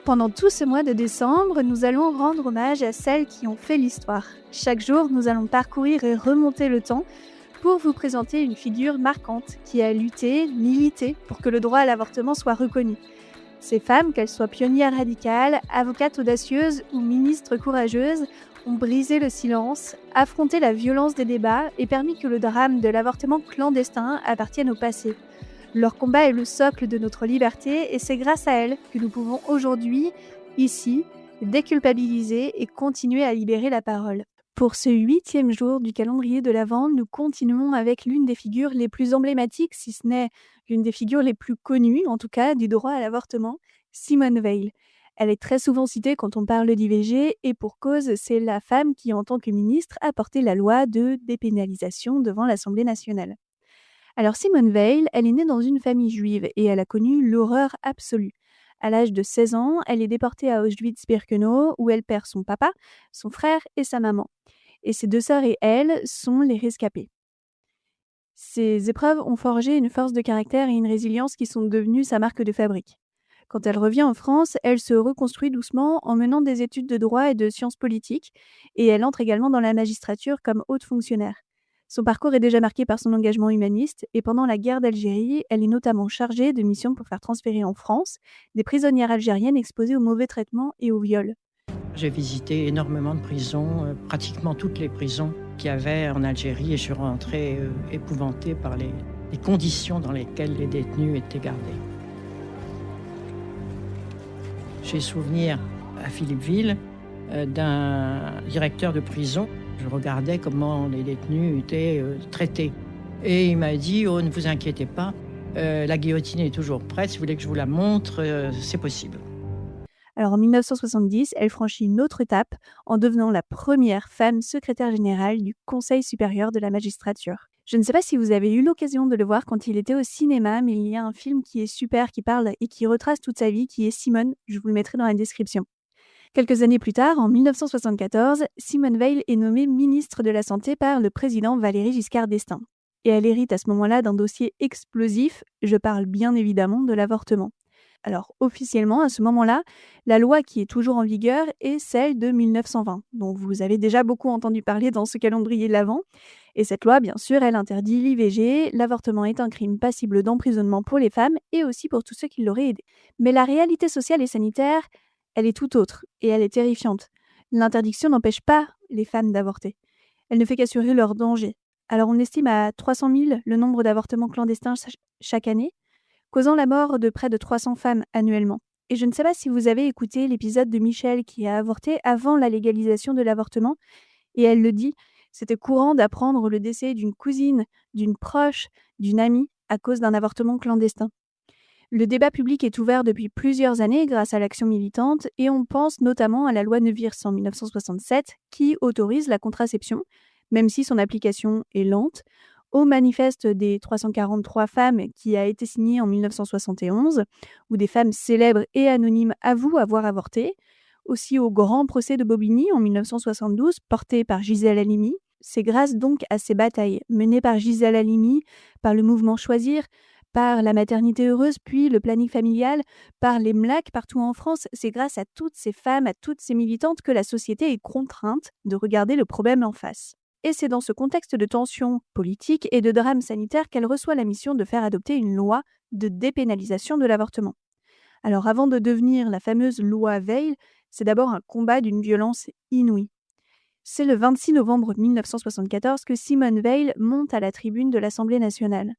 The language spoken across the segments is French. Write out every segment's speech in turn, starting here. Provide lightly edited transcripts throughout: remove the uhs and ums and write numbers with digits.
Pendant tout ce mois de décembre, nous allons rendre hommage à celles qui ont fait l'histoire. Chaque jour, nous allons parcourir et remonter le temps pour vous présenter une figure marquante qui a lutté, milité pour que le droit à l'avortement soit reconnu. Ces femmes, qu'elles soient pionnières radicales, avocates audacieuses ou ministres courageuses, ont brisé le silence, affronté la violence des débats et permis que le drame de l'avortement clandestin appartienne au passé. Leur combat est le socle de notre liberté et c'est grâce à elles que nous pouvons aujourd'hui, ici, déculpabiliser et continuer à libérer la parole. Pour ce 8e jour du calendrier de l'Avent, nous continuons avec l'une des figures les plus emblématiques, si ce n'est l'une des figures les plus connues, en tout cas, du droit à l'avortement, Simone Veil. Elle est très souvent citée quand on parle d'IVG et pour cause, c'est la femme qui, en tant que ministre, a porté la loi de dépénalisation devant l'Assemblée nationale. Alors Simone Veil, elle est née dans une famille juive et elle a connu l'horreur absolue. À l'âge de 16 ans, elle est déportée à Auschwitz-Birkenau où elle perd son papa, son frère et sa maman. Et ses deux sœurs et elle sont les rescapées. Ces épreuves ont forgé une force de caractère et une résilience qui sont devenues sa marque de fabrique. Quand elle revient en France, elle se reconstruit doucement en menant des études de droit et de sciences politiques et elle entre également dans la magistrature comme haute fonctionnaire. Son parcours est déjà marqué par son engagement humaniste et pendant la guerre d'Algérie, elle est notamment chargée de missions pour faire transférer en France des prisonnières algériennes exposées aux mauvais traitements et au viol. J'ai visité énormément de prisons, pratiquement toutes les prisons qu'il y avait en Algérie et je suis rentrée épouvantée par les conditions dans lesquelles les détenus étaient gardés. J'ai souvenir à Philippeville d'un directeur de prison. Je regardais comment les détenus étaient traités. Et il m'a dit « Oh, ne vous inquiétez pas, la guillotine est toujours prête. Si vous voulez que je vous la montre, c'est possible. » Alors en 1970, elle franchit une autre étape en devenant la première femme secrétaire générale du Conseil supérieur de la magistrature. Je ne sais pas si vous avez eu l'occasion de le voir quand il était au cinéma, mais il y a un film qui est super, qui parle et qui retrace toute sa vie, qui est Simone. Je vous le mettrai dans la description. Quelques années plus tard, en 1974, Simone Veil est nommée ministre de la Santé par le président Valéry Giscard d'Estaing. Et elle hérite à ce moment-là d'un dossier explosif, je parle bien évidemment de l'avortement. Alors officiellement, à ce moment-là, la loi qui est toujours en vigueur est celle de 1920, dont vous avez déjà beaucoup entendu parler dans ce calendrier de l'Avent. Et cette loi, bien sûr, elle interdit l'IVG, l'avortement est un crime passible d'emprisonnement pour les femmes et aussi pour tous ceux qui l'auraient aidé. Mais la réalité sociale et sanitaire, elle est tout autre et elle est terrifiante. L'interdiction n'empêche pas les femmes d'avorter. Elle ne fait qu'assurer leur danger. Alors on estime à 300 000 le nombre d'avortements clandestins chaque année, causant la mort de près de 300 femmes annuellement. Et je ne sais pas si vous avez écouté l'épisode de Michel qui a avorté avant la légalisation de l'avortement, et elle le dit, c'était courant d'apprendre le décès d'une cousine, d'une proche, d'une amie à cause d'un avortement clandestin. Le débat public est ouvert depuis plusieurs années grâce à l'action militante et on pense notamment à la loi Neuwirth en 1967 qui autorise la contraception, même si son application est lente, au manifeste des 343 femmes qui a été signé en 1971, où des femmes célèbres et anonymes avouent avoir avorté, aussi au grand procès de Bobigny en 1972 porté par Gisèle Halimi. C'est grâce donc à ces batailles menées par Gisèle Halimi, par le mouvement Choisir, par la maternité heureuse, puis le planning familial, par les MLAC partout en France. C'est grâce à toutes ces femmes, à toutes ces militantes que la société est contrainte de regarder le problème en face. Et c'est dans ce contexte de tension politique et de drame sanitaire qu'elle reçoit la mission de faire adopter une loi de dépénalisation de l'avortement. Alors avant de devenir la fameuse loi Veil, c'est d'abord un combat d'une violence inouïe. C'est le 26 novembre 1974 que Simone Veil monte à la tribune de l'Assemblée nationale.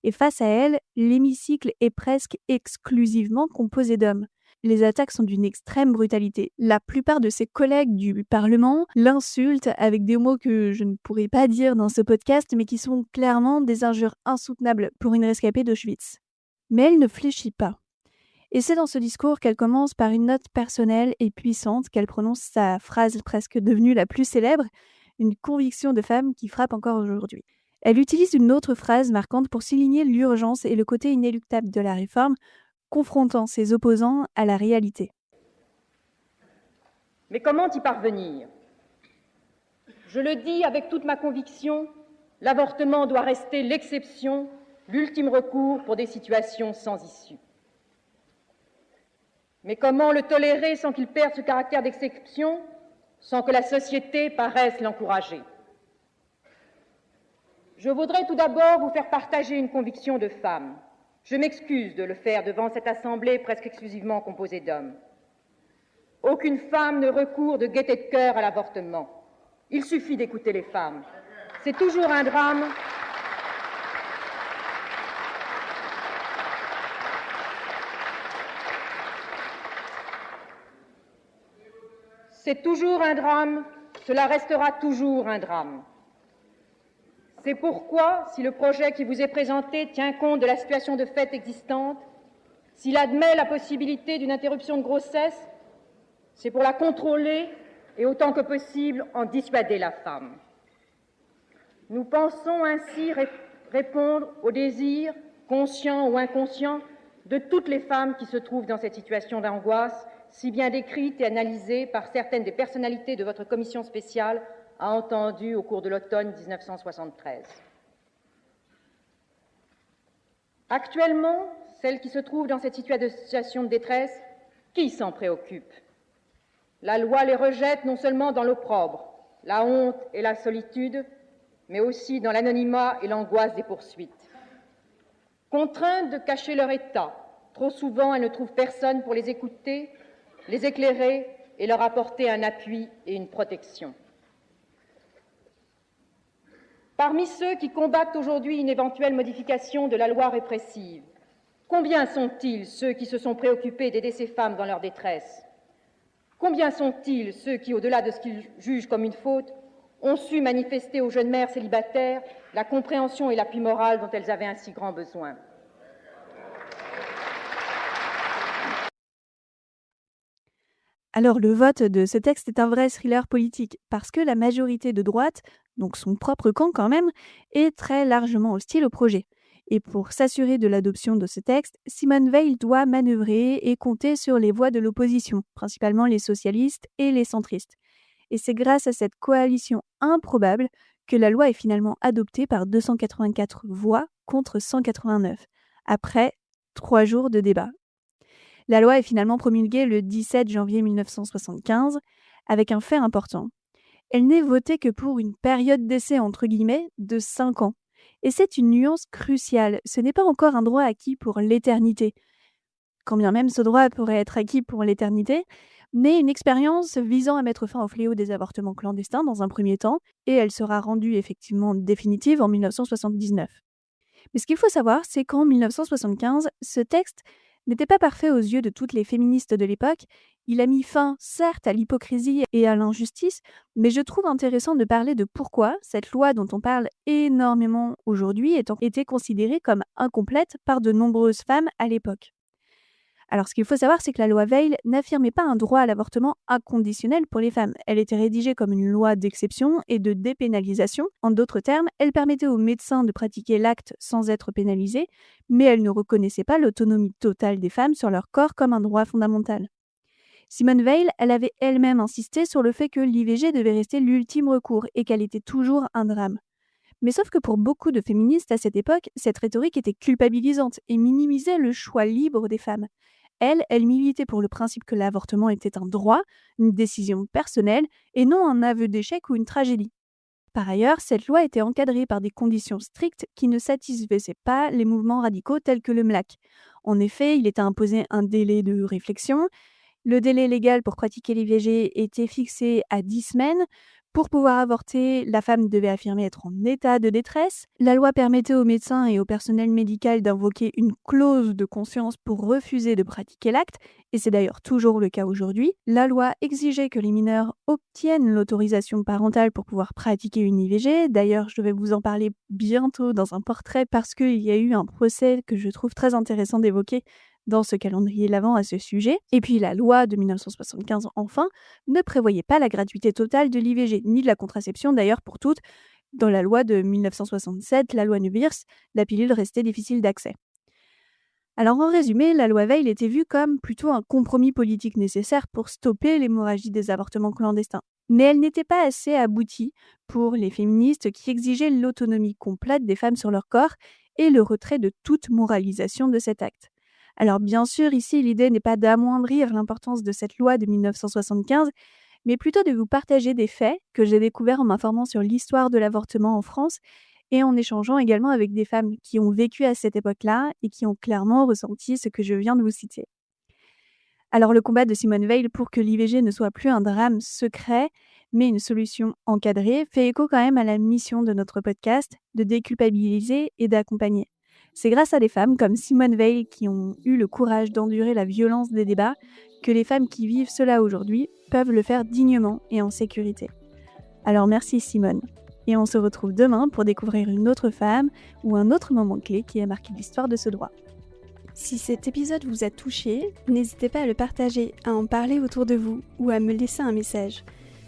Et face à elle, l'hémicycle est presque exclusivement composé d'hommes. Les attaques sont d'une extrême brutalité. La plupart de ses collègues du Parlement l'insultent avec des mots que je ne pourrais pas dire dans ce podcast, mais qui sont clairement des injures insoutenables pour une rescapée d'Auschwitz. Mais elle ne fléchit pas. Et c'est dans ce discours qu'elle commence par une note personnelle et puissante qu'elle prononce sa phrase presque devenue la plus célèbre, une conviction de femme qui frappe encore aujourd'hui. Elle utilise une autre phrase marquante pour souligner l'urgence et le côté inéluctable de la réforme, confrontant ses opposants à la réalité. Mais comment y parvenir ? Je le dis avec toute ma conviction, l'avortement doit rester l'exception, l'ultime recours pour des situations sans issue. Mais comment le tolérer sans qu'il perde ce caractère d'exception, sans que la société paraisse l'encourager? Je voudrais tout d'abord vous faire partager une conviction de femme. Je m'excuse de le faire devant cette assemblée presque exclusivement composée d'hommes. Aucune femme ne recourt de gaieté de cœur à l'avortement. Il suffit d'écouter les femmes. C'est toujours un drame. C'est toujours un drame, cela restera toujours un drame. C'est pourquoi, si le projet qui vous est présenté tient compte de la situation de fait existante, s'il admet la possibilité d'une interruption de grossesse, c'est pour la contrôler et autant que possible en dissuader la femme. Nous pensons ainsi répondre aux désirs, conscients ou inconscients, de toutes les femmes qui se trouvent dans cette situation d'angoisse, si bien décrite et analysée par certaines des personnalités de votre commission spéciale a entendu au cours de l'automne 1973. Actuellement, celles qui se trouvent dans cette situation de détresse, qui s'en préoccupe? La loi les rejette non seulement dans l'opprobre, la honte et la solitude, mais aussi dans l'anonymat et l'angoisse des poursuites. Contraintes de cacher leur état, trop souvent elles ne trouvent personne pour les écouter, les éclairer et leur apporter un appui et une protection. Parmi ceux qui combattent aujourd'hui une éventuelle modification de la loi répressive, combien sont-ils ceux qui se sont préoccupés d'aider ces femmes dans leur détresse? Combien sont-ils ceux qui, au-delà de ce qu'ils jugent comme une faute, ont su manifester aux jeunes mères célibataires la compréhension et l'appui moral dont elles avaient un si grand besoin? Alors le vote de ce texte est un vrai thriller politique, parce que la majorité de droite, donc son propre camp quand même, est très largement hostile au projet. Et pour s'assurer de l'adoption de ce texte, Simone Veil doit manœuvrer et compter sur les voix de l'opposition, principalement les socialistes et les centristes. Et c'est grâce à cette coalition improbable que la loi est finalement adoptée par 284 voix contre 189, après 3 jours de débat. La loi est finalement promulguée le 17 janvier 1975, avec un fait important. Elle n'est votée que pour une période d'essai entre guillemets de 5 ans. Et c'est une nuance cruciale, ce n'est pas encore un droit acquis pour l'éternité. Quand bien même ce droit pourrait être acquis pour l'éternité, mais une expérience visant à mettre fin au fléau des avortements clandestins dans un premier temps, et elle sera rendue effectivement définitive en 1979. Mais ce qu'il faut savoir, c'est qu'en 1975, ce texte n'était pas parfait aux yeux de toutes les féministes de l'époque. Il a mis fin, certes, à l'hypocrisie et à l'injustice, mais je trouve intéressant de parler de pourquoi cette loi dont on parle énormément aujourd'hui était considérée comme incomplète par de nombreuses femmes à l'époque. Alors, ce qu'il faut savoir, c'est que la loi Veil n'affirmait pas un droit à l'avortement inconditionnel pour les femmes. Elle était rédigée comme une loi d'exception et de dépénalisation. En d'autres termes, elle permettait aux médecins de pratiquer l'acte sans être pénalisés, mais elle ne reconnaissait pas l'autonomie totale des femmes sur leur corps comme un droit fondamental. Simone Veil, elle avait elle-même insisté sur le fait que l'IVG devait rester l'ultime recours et qu'elle était toujours un drame. Mais sauf que pour beaucoup de féministes à cette époque, cette rhétorique était culpabilisante et minimisait le choix libre des femmes. Elle militait pour le principe que l'avortement était un droit, une décision personnelle, et non un aveu d'échec ou une tragédie. Par ailleurs, cette loi était encadrée par des conditions strictes qui ne satisfaisaient pas les mouvements radicaux tels que le MLAC. En effet, il était imposé un délai de réflexion. Le délai légal pour pratiquer l'IVG était fixé à 10 semaines. Pour pouvoir avorter, la femme devait affirmer être en état de détresse. La loi permettait aux médecins et au personnel médical d'invoquer une clause de conscience pour refuser de pratiquer l'acte, et c'est d'ailleurs toujours le cas aujourd'hui. La loi exigeait que les mineurs obtiennent l'autorisation parentale pour pouvoir pratiquer une IVG. D'ailleurs, je vais vous en parler bientôt dans un portrait parce qu'il y a eu un procès que je trouve très intéressant d'évoquer dans ce calendrier l'Avent à ce sujet. Et puis la loi de 1975, enfin, ne prévoyait pas la gratuité totale de l'IVG, ni de la contraception d'ailleurs pour toutes. Dans la loi de 1967, la loi Neuwirth, la pilule restait difficile d'accès. Alors en résumé, la loi Veil était vue comme plutôt un compromis politique nécessaire pour stopper l'hémorragie des avortements clandestins. Mais elle n'était pas assez aboutie pour les féministes qui exigeaient l'autonomie complète des femmes sur leur corps et le retrait de toute moralisation de cet acte. Alors bien sûr, ici, l'idée n'est pas d'amoindrir l'importance de cette loi de 1975, mais plutôt de vous partager des faits que j'ai découverts en m'informant sur l'histoire de l'avortement en France et en échangeant également avec des femmes qui ont vécu à cette époque-là et qui ont clairement ressenti ce que je viens de vous citer. Alors le combat de Simone Veil pour que l'IVG ne soit plus un drame secret, mais une solution encadrée, fait écho quand même à la mission de notre podcast de déculpabiliser et d'accompagner. C'est grâce à des femmes comme Simone Veil qui ont eu le courage d'endurer la violence des débats que les femmes qui vivent cela aujourd'hui peuvent le faire dignement et en sécurité. Alors merci Simone. Et on se retrouve demain pour découvrir une autre femme ou un autre moment clé qui a marqué l'histoire de ce droit. Si cet épisode vous a touché, n'hésitez pas à le partager, à en parler autour de vous ou à me laisser un message.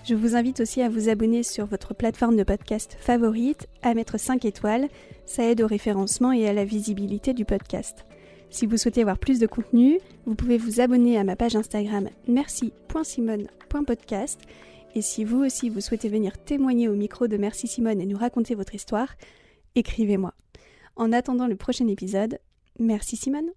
Je vous invite aussi à vous abonner sur votre plateforme de podcast favorite, à mettre 5 étoiles, ça aide au référencement et à la visibilité du podcast. Si vous souhaitez avoir plus de contenu, vous pouvez vous abonner à ma page Instagram merci.simone.podcast. Et si vous aussi vous souhaitez venir témoigner au micro de Merci Simone et nous raconter votre histoire, écrivez-moi. En attendant le prochain épisode, merci Simone.